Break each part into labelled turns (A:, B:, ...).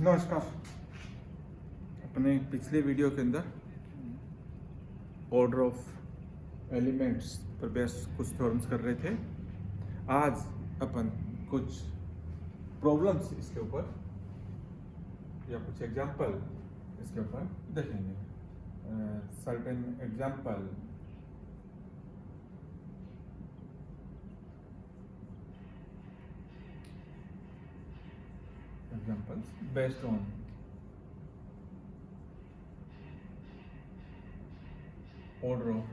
A: नमस्कार। अपने पिछले वीडियो के अंदर ऑर्डर ऑफ एलिमेंट्स पर बेस कुछ थ्योरम्स कर रहे थे। आज अपन कुछ प्रॉब्लम्स इसके ऊपर या कुछ एग्जाम्पल इसके ऊपर देखेंगे। Certain examples based on order of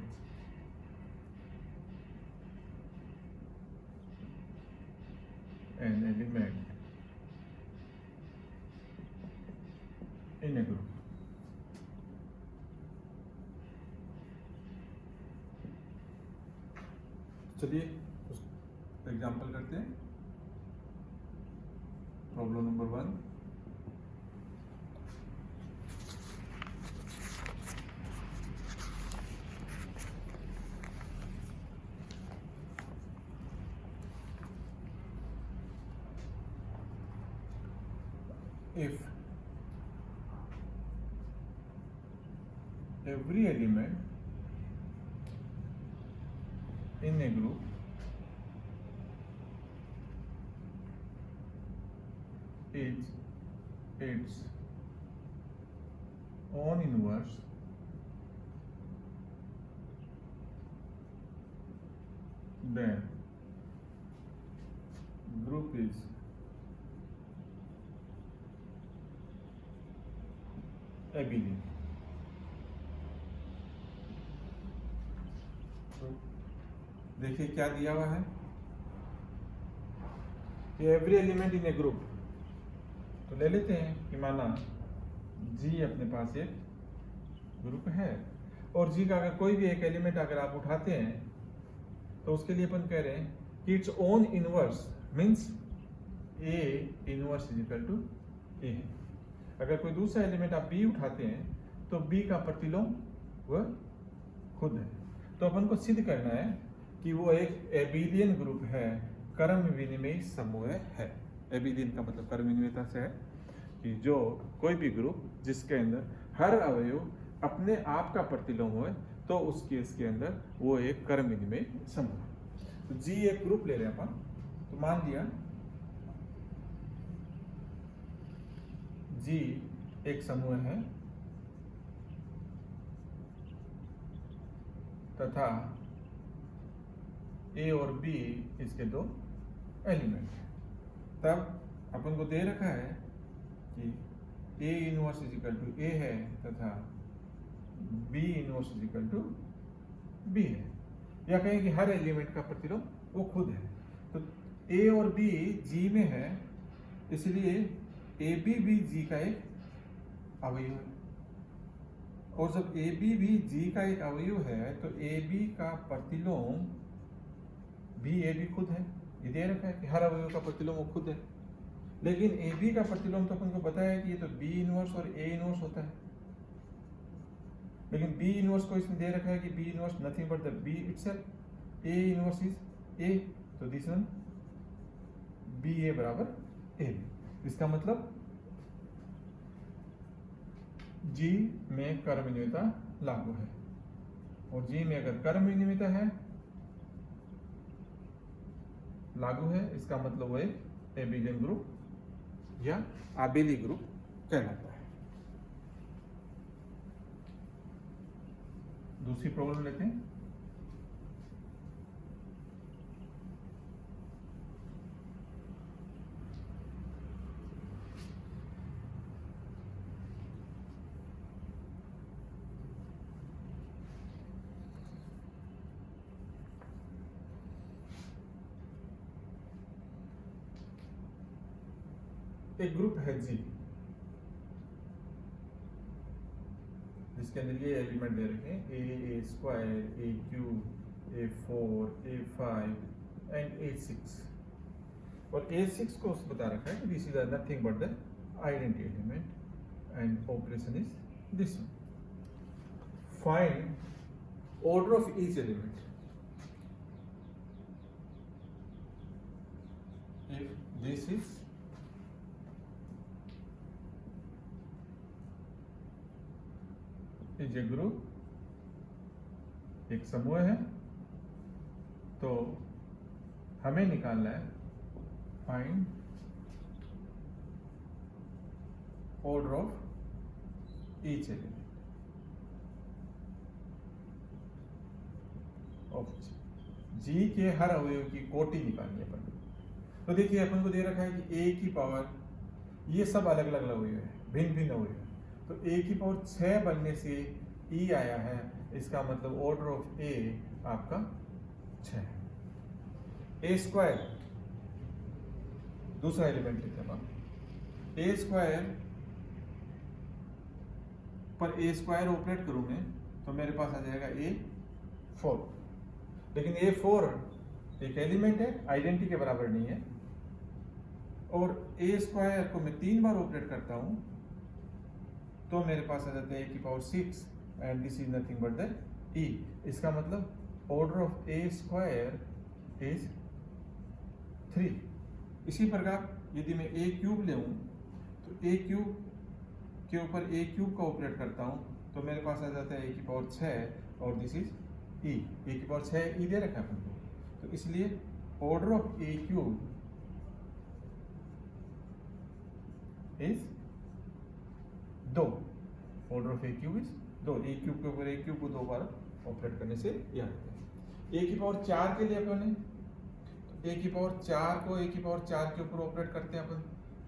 A: an element in a group. चलिए एग्जाम्पल करते हैं। Problem number 1, if every element in a group is its own inverse, then group is abelian. देखिए क्या दिया हुआ है, every element in A group. तो ले लेते हैं कि माना जी अपने पास एक ग्रुप है और जी का अगर कोई भी एक एलिमेंट अगर आप उठाते हैं तो उसके लिए अपन कह रहे हैं कि it's own inverse means A inverse is equal to A. अगर कोई दूसरा एलिमेंट आप बी उठाते हैं तो बी का प्रतिलोम वह खुद है। तो अपन को सिद्ध करना है कि वो एक एबिलियन ग्रुप है, क्रम विनिमय समूह है। एबिलियन का मतलब क्रम विनिमयता से है कि जो कोई भी ग्रुप जिसके अंदर हर अवयव अपने आप का प्रतिलोम हो तो उस केस के अंदर वो एक क्रम विनिमय समूह है। तो जी एक ग्रुप ले रहे हैं अपन। तो मान लिया जी एक समूह है तथा ए और बी इसके दो एलिमेंट हैं। तब अपन को दे रखा है कि A inverse is equal to A है तथा B inverse is equal to B है, या कहें कि हर एलिमेंट का प्रतिलोम वो खुद है। तो ए और बी जी में है, इसलिए ए बी भी जी का एक अवयव है। और जब ए बी भी जी का एक अवयव है तो ए बी का प्रतिलोम भी ए बी खुद है। ये दे रखा है कि हर अवयव का प्रतिलोम वो खुद है। लेकिन ए बी का प्रतिलोम तो अपन को बताया है कि ये तो बी इनवर्स और ए इनवर्स होता है। लेकिन बी इनवर्स को इसमें दे रखा है कि B inverse nothing but the B itself, A inverse is A. तो दिस वन बी ए बराबर ए बी। इसका मतलब जी में क्रम विनिमयता लागू है और जी में अगर क्रम विनिमयता है लागू है, इसका मतलब वो एक एबिलियन ग्रुप या आबेली ग्रुप कहलाता है। दूसरी प्रॉब्लम लेते हैं। एक ग्रुप है जी जिसके अंदर ये एलिमेंट दे रखे हैं A square, A cube, A4, A5 and A6। और A6 को बता रखा है कि this is nothing but the identity element and operation is this one. Find order of each element if this is is a group, एक समूह है। तो हमें निकालना है find order of each element of G के हर अवयव की कोटि निकालनी है अपन। तो देखिए अपन को दे रखा है कि ए की पावर, ये सब अलग अलग अवयव है, भिन्न भिन्न अवयव है। तो ए की पावर 6 बनने से ई आया है, इसका मतलब ऑर्डर ऑफ ए आपका 6 है। ए स्क्वायर दूसरा एलिमेंट लेते हैं हम। ए स्क्वायर पर ए स्क्वायर ऑपरेट करूं मैं तो मेरे पास आ जाएगा A4। लेकिन A4 एक एलिमेंट है, आइडेंटिटी के बराबर नहीं है। और ए स्क्वायर को मैं 3 बार ऑपरेट करता हूं तो मेरे पास आ जाता है A की power 6 and this is nothing but the E। इसका मतलब order of A square is 3। इसी प्रकार यदि मैं ए क्यूब ले तो ए क्यूब के ऊपर ए क्यूब का ऑपरेट करता हूं तो मेरे पास आ जाता है ए की पावर 6 और दिस इज ई। ए की पावर 6 ई दे रखा है अपन को, तो इसलिए order of A cube is 2। Order of A cube is 2। A cube के ऊपर ए क्यूब को 2 बार ऑपरेट करने से ये आता है। ए की पावर 4 के लिए अपन ए की पावर 4 को ए की पावर 4 के ऊपर ऑपरेट करते हैं अपन,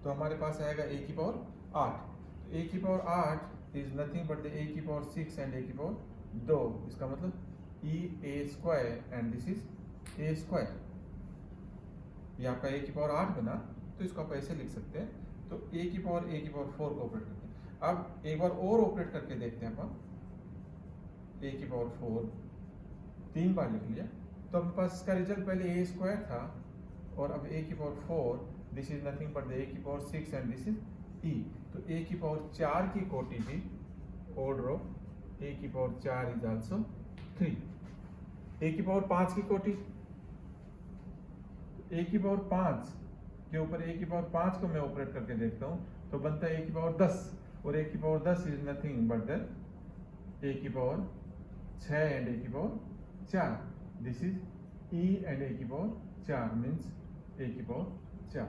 A: तो हमारे पास आएगा ए की पावर 8। ए की power 8 is nothing but A की पावर 6 एंड ए की पावर 2। इसका मतलब E A square and this is A square. ये आपका ए की पावर 8 बना, तो इसको आप ऐसे लिख सकते हैं। तो ए की पावर 4 को ऑपरेट करते हैं। अब एक बार और ऑपरेट करके देखते हैं अपन। ए की पावर 4 3 बार लिख लिया, तो अपने पास इसका रिजल्ट पहले ए स्क्वायर था और अब ए की power 4, this is nothing but A की power 6 and this is E. तो ए की पावर 4 की कोटि भी ऑर्डर ऑफ ए की पावर 4 इज आल्सो 3। ए की पावर 5 की कोटि, ए की पावर 5 के ऊपर ए की पावर 5 को मैं ऑपरेट करके देखता हूं तो बनता है ए की पावर 10, और ए की power 10 is nothing but A की पावर 6 एंड ए की power 4। This is E and A की पावर 4 मीन्स ए की पावर 4।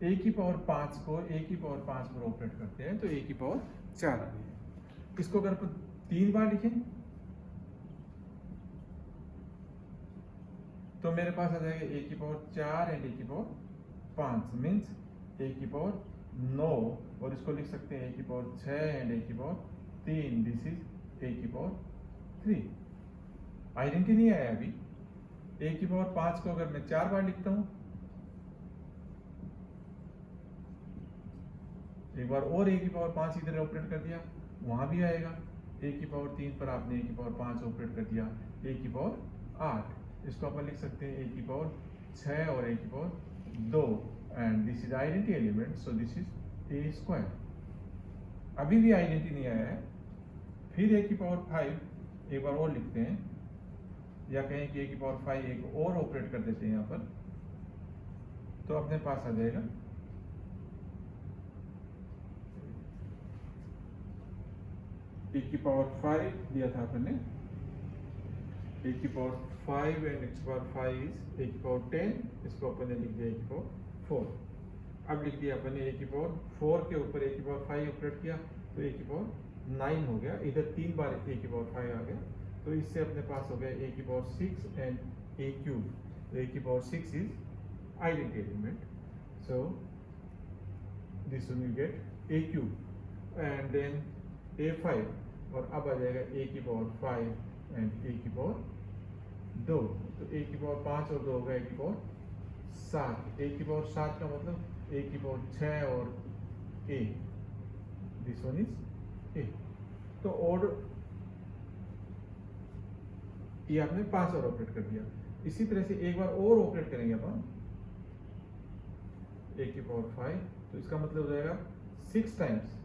A: ए की पावर 5 को ए की पावर 5 पर ऑपरेट करते हैं तो ए की पावर 4 आ गई है। इसको अगर अपन 3 बार लिखें तो मेरे पास आ जाएगा ए की पावर 4 एंड ए की पावर 5 मीन्स ए की पावर 9, और इसको लिख सकते हैं ए की पावर 6 एंड ए की पावर 3। दिस इज ए की पावर 3। आइडेंटिटी नहीं आया अभी। ए की पावर 5 को अगर मैं 4 बार लिखता हूं, एक बार और ए की पावर 5 इधर ऑपरेट कर दिया, वहां भी आएगा। ए की पावर 3 पर आपने ए की पावर 5 ऑपरेट कर दिया, ए की पावर 8। इसको अपन लिख सकते हैं ए की पावर 6 और ए की power 2 and this is identity element, so this is A square. अभी भी आइडेंटिटी नहीं आया है। फिर ए की पावर 5 एक बार और लिखते हैं, या कहें कि ए की पावर 5 एक और ऑपरेट कर देते हैं यहाँ पर, तो अपने पास आ जाएगा ए की पावर 5 दिया था अपन ने, ए की power 5 and x power 5 is a की पावर 10। इसको अपन ने लिख दिया ए की पावर 4। अब लिख दिया अपन ने ए की पावर 4 के ऊपर ए की पावर 5 ऑपरेट किया तो ए की पावर 9 हो गया। इधर 3 बार ए की पावर 5 आ गया, तो इससे अपने पास हो गया ए की power 6 and A cube. A की power 6 is identity element, so this will get A cube and then A5, और अब आ जाएगा ए की पावर 5 एंड ए की पावर 2। तो ए की पावर 5 और 2 होगा ए की पावर 7। ए की पावर 7 का मतलब ए की पावर 6 और ए, दिस वन इज ए। तो ऑर्डर ये आपने 5 और ऑपरेट कर दिया। इसी तरह से एक बार और ऑपरेट करेंगे अपन ए की पावर 5, तो इसका मतलब हो जाएगा 6 टाइम्स।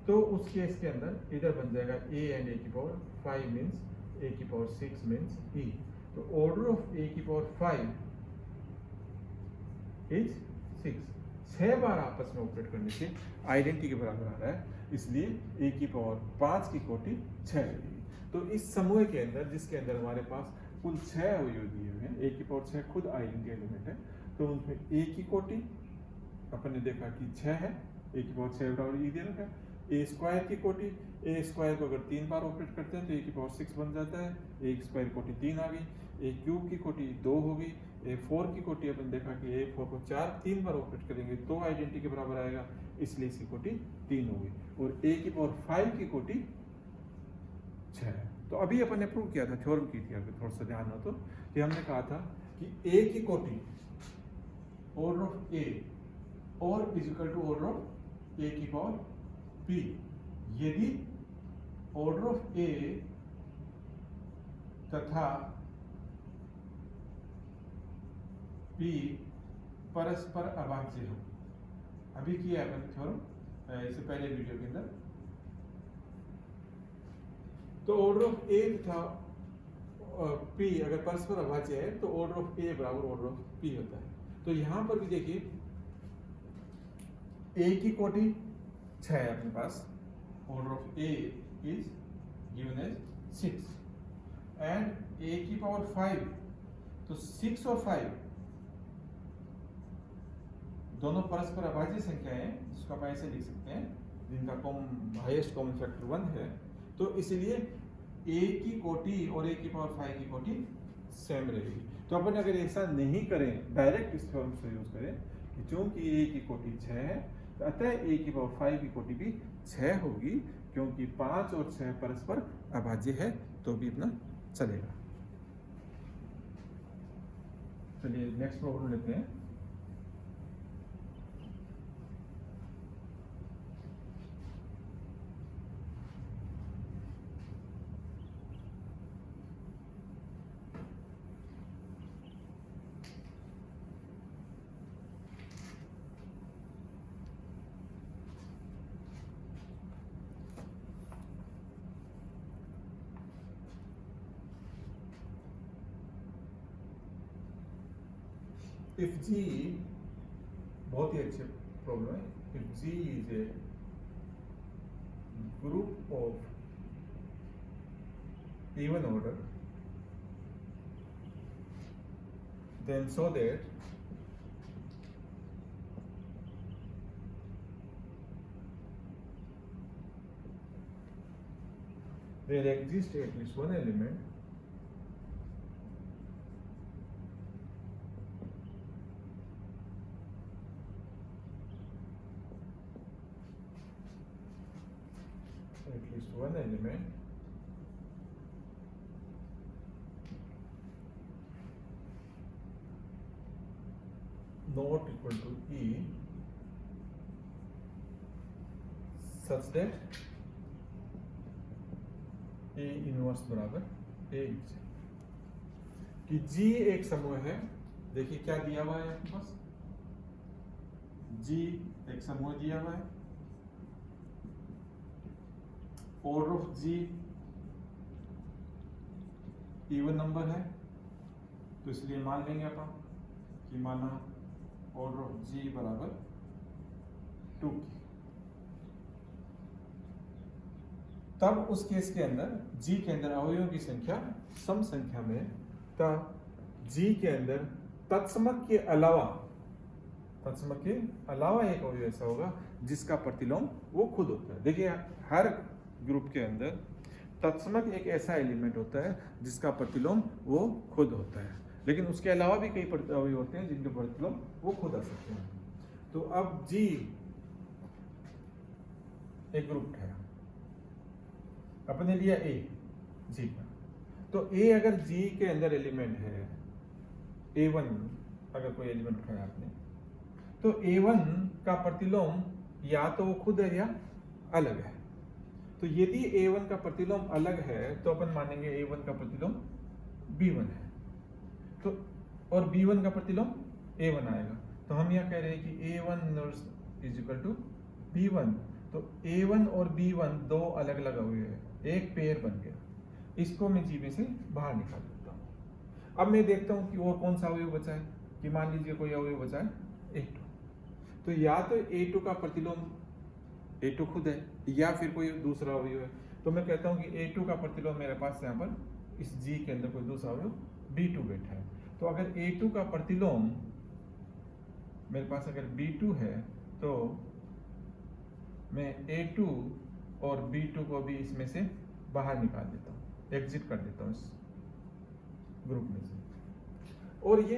A: तो उस केस के अंदर इधर बन जाएगा ए एंड ए की पावर 5 मीन्स ए की पावर 6 मीन्स ई। तो ऑर्डर ऑफ ए की पावर 5 इज 6। 6 बार आपस में ऑपरेट करने से आइडेंटिटी के बराबर आ रहा है। इसलिए a की पावर 5 की कोटि 6 लगेगी। तो इस समूह के अंदर, जिसके अंदर हमारे पास कुल 6 अवयव दिए हुए हैं, a की पावर 6 खुद आइडेंटिटी एलिमेंट है, तो उनमें a की कोटि अपन ने देखा कि 6 है, a की पावर 6 बराबर e दे रखा है। a स्क्वायर की कोटि, a स्क्वायर को अगर 3 बार ऑपरेट करते हैं तो a की पावर 6 बन जाता है, a स्क्वायर की कोटि 3 आ गई, a क्यूब की कोटि 2 होगी, a4 की कोटि अपन देखा कि a4 को 3 बार ऑपरेट करेंगे तो आइडेंटिटी के बराबर आएगा, इसलिए इसकी कोटि 3 होगी, और a की पावर 5 की कोटि 6 है। तो अभी अपन ने प्रूव किया था, थ्योरम की थी, अगर थोड़ा सा ध्यान हो तो, कि हमने कहा था कि a की कोटि ऑर्डर ऑफ a और is equal to order of a की पावर p, यदि ऑर्डर ऑफ a तथा p परस्पर अभाज्य हो। अभी किया है अपन थ्योरम इससे पहले वीडियो के अंदर। तो ऑर्डर ऑफ a तथा p अगर परस्पर अभाज्य है तो ऑर्डर ऑफ a बराबर ऑर्डर ऑफ p होता है। तो यहां पर भी देखिए a की कोटि 6 है अपने पास, order of a is given as 6 and a की पावर 5, तो 6 और 5 दोनों परस्पर अभाज्य संख्याएं हैं, जिसको आप ऐसे लिख सकते हैं, जिनका हाईएस्ट कॉमन फैक्टर 1 है, तो इसलिए a की कोटि और a की पावर 5 की कोटि सेम रहेगी। तो अपन अगर ऐसा नहीं करें, डायरेक्ट इस थ्योरम से यूज करें कि चूंकि a की कोटि 6 है, तो अतः a की पावर 5 की कोटि भी 6 होगी, क्योंकि 5 और 6 परस्पर अभाज्य है, तो भी अपना चलेगा। चलिए नेक्स्ट प्रॉब्लम लेते हैं। If G, बहुत ही अच्छे प्रॉब्लम है, if G is a group of even order, then so that there exists at least one element not equal to E such that A inverse बराबर A कि G एक समूह है। देखिए क्या दिया हुआ है आपके पास, G एक समूह दिया हुआ है, order of G even number है, तो इसलिए मान लेंगे अपन कि माना ऑर्डर ऑफ G बराबर 2 की। तब उस केस के अंदर G के अंदर अवयवों की संख्या सम संख्या में, तब G के अंदर तत्समक के अलावा एक अवयव ऐसा होगा जिसका प्रतिलोम वो खुद होता है। देखिए हर ग्रुप के अंदर तत्समक एक ऐसा एलिमेंट होता है जिसका प्रतिलोम वो खुद होता है, लेकिन उसके अलावा भी कई अवयव होते हैं जिनके प्रतिलोम वो खुद आ सकते हैं। तो अब G एक ग्रुप है, अपने लिया A G का, तो A अगर G के अंदर एलिमेंट है, A1 अगर कोई एलिमेंट उठाया आपने, तो A1 का प्रतिलोम या तो वो खुद है या अलग है। तो यदि A1 का प्रतिलोम अलग है तो अपन मानेंगे A1 का प्रतिलोम B1 है, तो और B1 का प्रतिलोम A1 आएगा। तो हम यह कह रहे हैं कि A1 inverse is equal to B1, तो A1 और B1 दो अलग अलग अवयव है, एक पेयर बन गया। इसको मैं G में से बाहर निकाल देता हूँ। अब मैं देखता हूँ कि और कौन सा अवयव बचा है, कि मान लीजिए कोई अवयव बचा है A2, तो या तो A2 का प्रतिलोम A2 खुद है या फिर कोई दूसरा अवयव है, तो मैं कहता हूँ कि A2 का प्रतिलोम मेरे पास यहाँ पर इस G के अंदर कोई दूसरा अवयव B2 बैठा है। तो अगर A2 का प्रतिलोम मेरे पास अगर B2 है तो मैं A2 और B2 को भी इसमें से बाहर निकाल देता हूँ, एग्जिट कर देता हूँ इस ग्रुप में से, और ये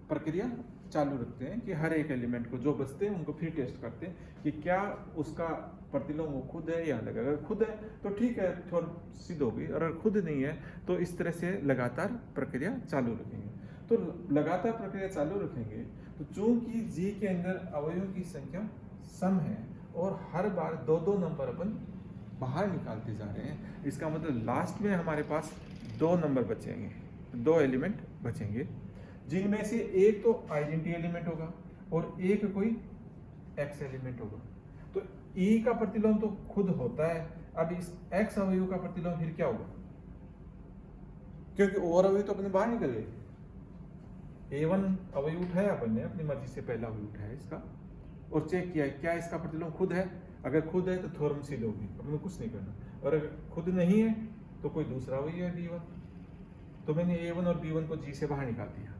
A: प्रक्रिया चालू रखते हैं कि हर एक एलिमेंट को जो बचते हैं उनको फिर टेस्ट करते हैं कि क्या उसका प्रतिलोम वो खुद है या अलग है। अगर खुद है तो ठीक है, थोड़ा सिद्ध होगी, और अगर खुद नहीं है तो इस तरह से लगातार प्रक्रिया चालू रखेंगे। तो लगातार प्रक्रिया चालू रखेंगे तो चूंकि जी के अंदर अवयवों की संख्या सम है और हर बार दो दो नंबर अपन बाहर निकालते जा रहे हैं, इसका मतलब लास्ट में हमारे पास दो नंबर बचेंगे, दो एलिमेंट बचेंगे, जिनमें से एक तो आइडेंटिटी एलिमेंट होगा और एक कोई एक्स एलिमेंट होगा। तो ई का प्रतिलोम तो खुद होता है, अब इस एक्स अवयव का प्रतिलोम फिर क्या होगा, क्योंकि और अवयव तो अपने बाहर निकल गए। A1 अवयव उठाया अपन ने, अपनी मर्जी से पहला अवयव उठाया इसका और चेक किया क्या इसका प्रतिलोम खुद है। अगर खुद है तो थ्योरम सिद्ध होगी, अपन को कुछ नहीं करना, और अगर खुद नहीं है तो कोई दूसरा अवयव है B1। तो मैंने A1 और B1 को G से बाहर निकाल दिया।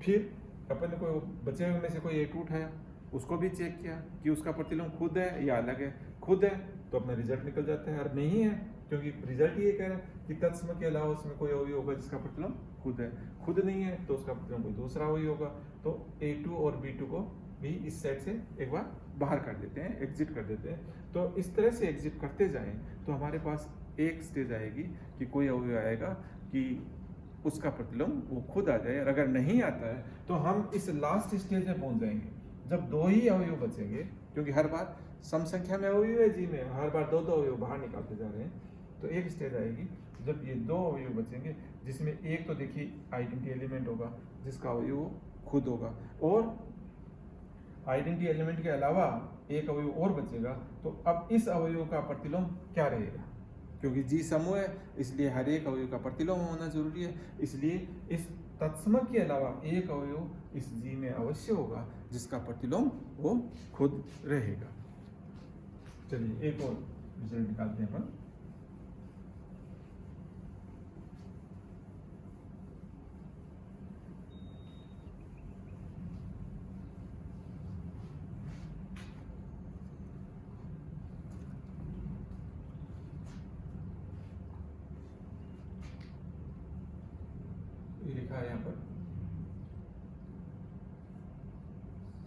A: फिर अपन ने कोई बचे हुए में से कोई A2 उठाया, उसको भी चेक किया कि उसका प्रतिलोम खुद है या अलग है। खुद है तो अपना रिजल्ट निकल जाता है, और नहीं है क्योंकि रिजल्ट ये कह रहा है कि तत्सम के अलावा उसमें कोई अवयव होगा जिसका प्रतिलोम खुद है। खुद नहीं है तो उसका प्रतिलोम कोई दूसरा अवयव होगा। तो A2 और B2 को भी इस साइड से एक बार बाहर कर देते हैं, एग्जिट कर देते हैं। तो इस तरह से एग्जिट करते जाएं तो हमारे पास एक स्टेज आएगी कि कोई अवयव आएगा कि उसका प्रतिलोम वो खुद आ जाए, और अगर नहीं आता है तो हम इस लास्ट स्टेज में पहुंच जाएंगे जब दो ही अवयव बचेंगे, क्योंकि हर बार सम संख्या में अवयव है जी में, हर बार दो दो अवयव बाहर निकालते जा रहे हैं। तो एक स्टेज आएगी जब ये दो अवयव बचेंगे, जिसमें एक तो देखिए आइडेंटिटी एलिमेंट होगा जिसका अवयव खुद होगा, और आइडेंटिटी एलिमेंट के अलावा एक अवयव और बचेगा। तो अब इस अवयव का प्रतिलोम क्या रहेगा, क्योंकि जी समूह है इसलिए हर एक अवयव का प्रतिलोम होना जरूरी है, इसलिए इस तत्सम के अलावा एक अवयव इस जी में अवश्य होगा जिसका प्रतिलोम वो खुद रहेगा। चलिए एक और रिजल्ट निकालते हैं अपन। लिखा है यहाँ पर,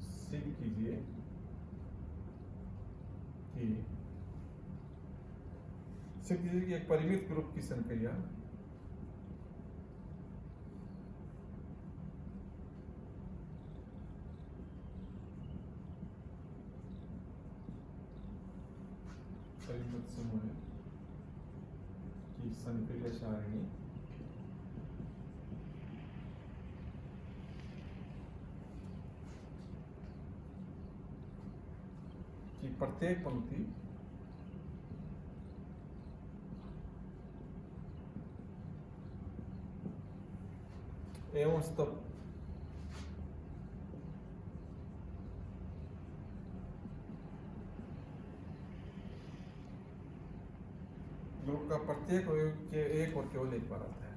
A: सिद्ध कीजिए कि एक परिमित ग्रुप की संक्रिया परिमित समूह की संक्रिया सारणी की प्रत्येक पंक्ति एवं स्तंभ ग्रुप का प्रत्येक अवयव के एक और केवल एक बार आता है।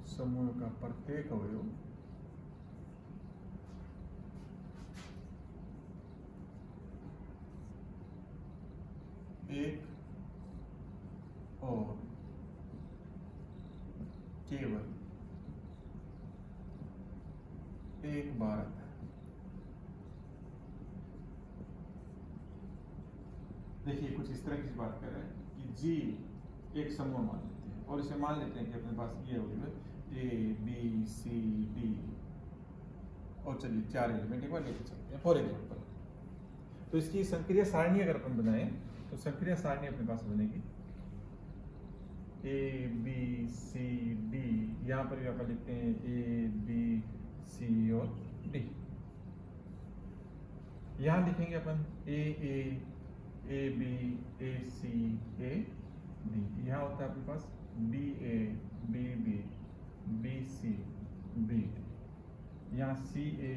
A: समूह का प्रत्येक अवयव एक और केवल एक बार आता है। देखिए कुछ इस तरह की बात कर रहे हैं कि जी एक समूह मान लेते हैं और इसे मान लेते हैं कि अपने पास ये अवयव है A B C D, और चलिए चार एलिमेंट एक बार लेके चलते हैं फॉर एग्जाम्पल। तो इसकी संक्रिया सारणी अगर अपन बनाएं तो संक्रिया सारणी अपने पास बनेगी A B C D, यहाँ पर भी अपन लिखते हैं A B C और D। यहाँ लिखेंगे अपन A B A C A D, यहाँ होता है अपने पास B A B B B C B D। यहाँ C A,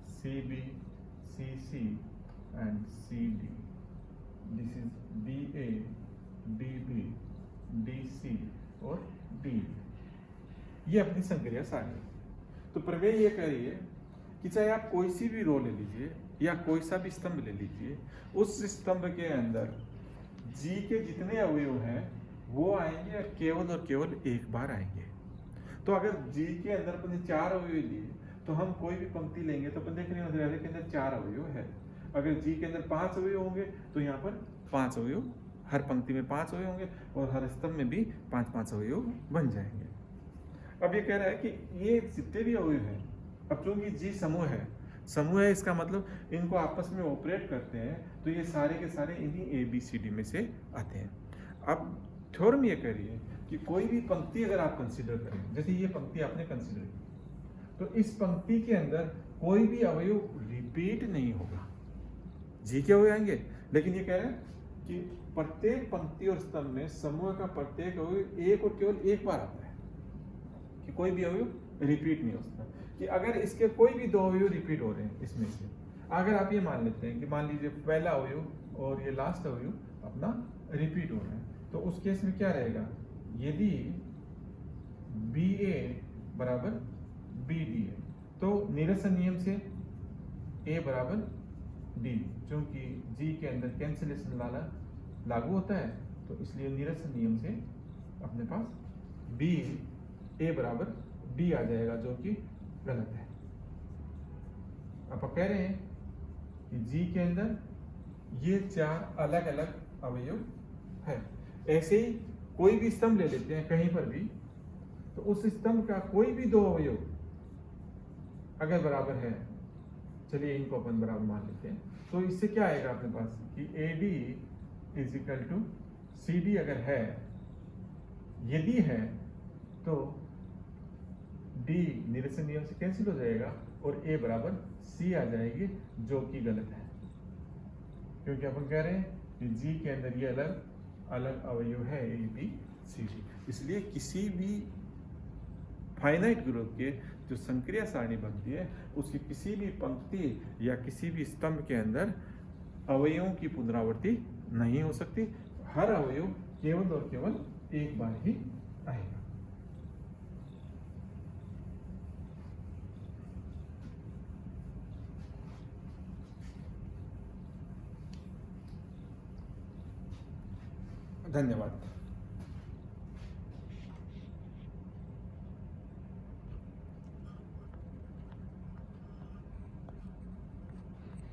A: C B, C C and C D, this is D A, D B, D C और D, ये अपनी संक्रिया सारणी है। तो प्रमेय ये कह रही है कि चाहे आप कोई सी भी रो ले लीजिए या कोई सा भी स्तंभ ले लीजिए, उस स्तंभ के अंदर जी के जितने अवयव हैं वो आएंगे केवल और केवल एक बार आएंगे। तो अगर जी के अंदर अपने 4 अवयव लिए तो हम कोई भी पंक्ति लेंगे तो अपन देख रहे हैं के अंदर 4 अवयव है। अगर जी के अंदर 5 अवयव होंगे तो यहाँ पर 5 अवयव, हर पंक्ति में 5 अवयव होंगे और हर स्तंभ में भी 5-5 अवयव बन जाएंगे। अब ये कह रहा है कि ये जितने भी अवयव हैं, अब चूंकि जी समूह है, इसका मतलब इनको आपस में ऑपरेट करते हैं तो ये सारे के सारे इन्हीं ए बी सी डी में से आते हैं। अब थ्योरम ये कह रही है कि कोई भी पंक्ति अगर आप कंसीडर करें, जैसे ये पंक्ति आपने कंसीडर की, तो इस पंक्ति के अंदर कोई भी अवयव रिपीट नहीं होगा। जी के अवयव आएंगे, लेकिन ये कह रहे हैं कि प्रत्येक पंक्ति और स्तंभ में समूह का प्रत्येक अवयव एक और केवल एक बार आता है, कि कोई भी अवयव रिपीट नहीं हो सकता। कि अगर इसके कोई भी 2 अवयव रिपीट हो रहे हैं इसमें से, अगर आप ये मान लेते हैं कि मान लीजिए पहला अवयव और ये लास्ट अवयव अपना रिपीट हो रहा है, तो उस केस में क्या रहेगा, यदि बी ए बराबर बी डी है तो निरसन नियम से ए बराबर डी, क्योंकि जी के अंदर कैंसिलेशन लागू होता है, तो इसलिए निरसन नियम से अपने पास बी ए बराबर डी आ जाएगा, जो कि गलत है। आप कह रहे हैं कि जी के अंदर ये 4 अलग अलग अवयव है। ऐसे ही कोई भी स्तंभ ले लेते हैं कहीं पर भी, तो उस स्तंभ का कोई भी 2 अवयव अगर बराबर है, चलिए इनको अपन बराबर मान लेते हैं, तो इससे क्या आएगा अपने पास कि A D is equal to C D अगर है, यदि है तो डी निरसन नियम से कैंसिल हो जाएगा और ए बराबर सी आ जाएगी, जो कि गलत है, क्योंकि अपन कह रहे हैं कि जी के अंदर ये अलग अलग अवयव है ए बी सी डी। इसलिए किसी भी फाइनाइट ग्रुप के जो संक्रिया सारणी बनती है उसकी किसी भी पंक्ति या किसी भी स्तंभ के अंदर अवयवों की पुनरावृत्ति नहीं हो सकती। हर अवयव केवल और केवल एक बार ही आएगा। धन्यवाद।